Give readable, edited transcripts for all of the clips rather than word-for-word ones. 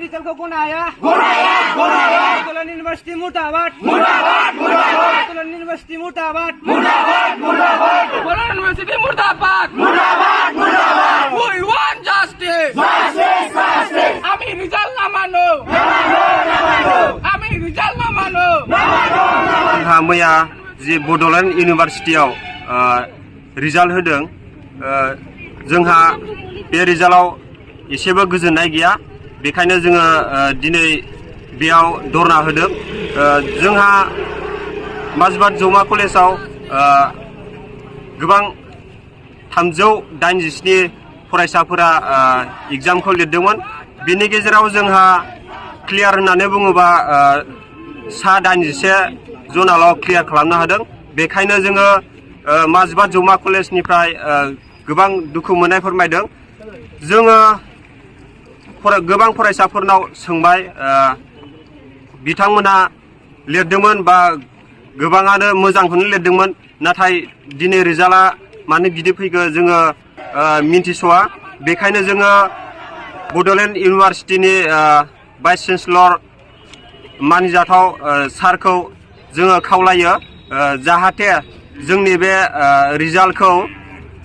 रिजल्टखौ गनाया Bodoland university मुर्दाबाद Bodoland university मुर्दाबाद Bodoland university मुर्दाबाद We want justice আমি রিজাল্ট না মানো আমি রিজাল্ট না मानो जोंहा मैया जि बड'लेण्ड इउनिभार्सिटियाव रिजाल्ट होदों जोंहा बे रिजाल्टआव एसेबो गोजोननाय गैया बेखायनो जोङो दिनै बेयाव धरना होदों जोंहा माजबाद जौमा कलेजाव गोबां 387 फरायसाफोरा एग्जामखौ लिरदोंमोन बेनि गेजेराव जोंहा क्लियार होननानै बुङोबा सा 81 जनाल' क्लियार खालामनो हादों बेखायनो जोङो माजबाद जौमा कलेजनिफ्राय गोबां दुखु मोननाय फोरमायदों जोङो गोबां फरायसाफोरनाव सोंबाय बिथांमोना लिरदोंमोन बा गोबाङानो मोजांखौनो लिरदोंमोन नाथाय दिनै रिजाल्टआ मानो बिदि फैखो जोङो मिन्थिस'आ बेखायनो जोङो बड'लेण्ड इउनिभार्सिटिनि भाइस चेन्सेलर मानिजाथाव सारखौ जोङो खावलायो जाहाथे जोंनि बे रिजाल्टखौ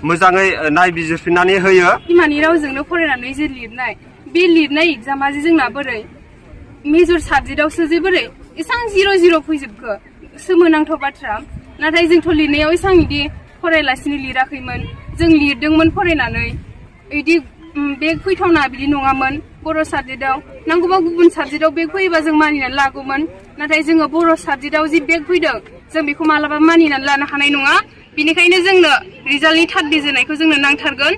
मोजाङै नायबिजिरफिननानै होयो बिमानि रावजोंनो फरायनानै जे लिरनाय बे लिरनाय एग्जामा जे जोंना बोरै मेजर साबजेक्टआवसो जे बोरै एसां 0-0 फैजोबखो सोमोनांथाव बाथ्रा नाथाय जोंथ' लिरनायाव एसां इदि फरायलासिनो लिराखैमोन जों लिरदोंमोन फरायनानै इदि बेग फैथावना बिदि नङामोन बर' साबजेक्टआव नांगौबा गुबुन साबजेक्टआव बेग फैयोबा जों मानिनानै लागौमोन नाथाय जोङो बर' साबजेक्टआव जि बेग फैदों जों बेखौ मालाबा मानिनानै लानो हानाय नङा बेनिखायनो जोंनो रिजाल्टनि थार्ड डिभिजनखौ जोंनो नांथारगोन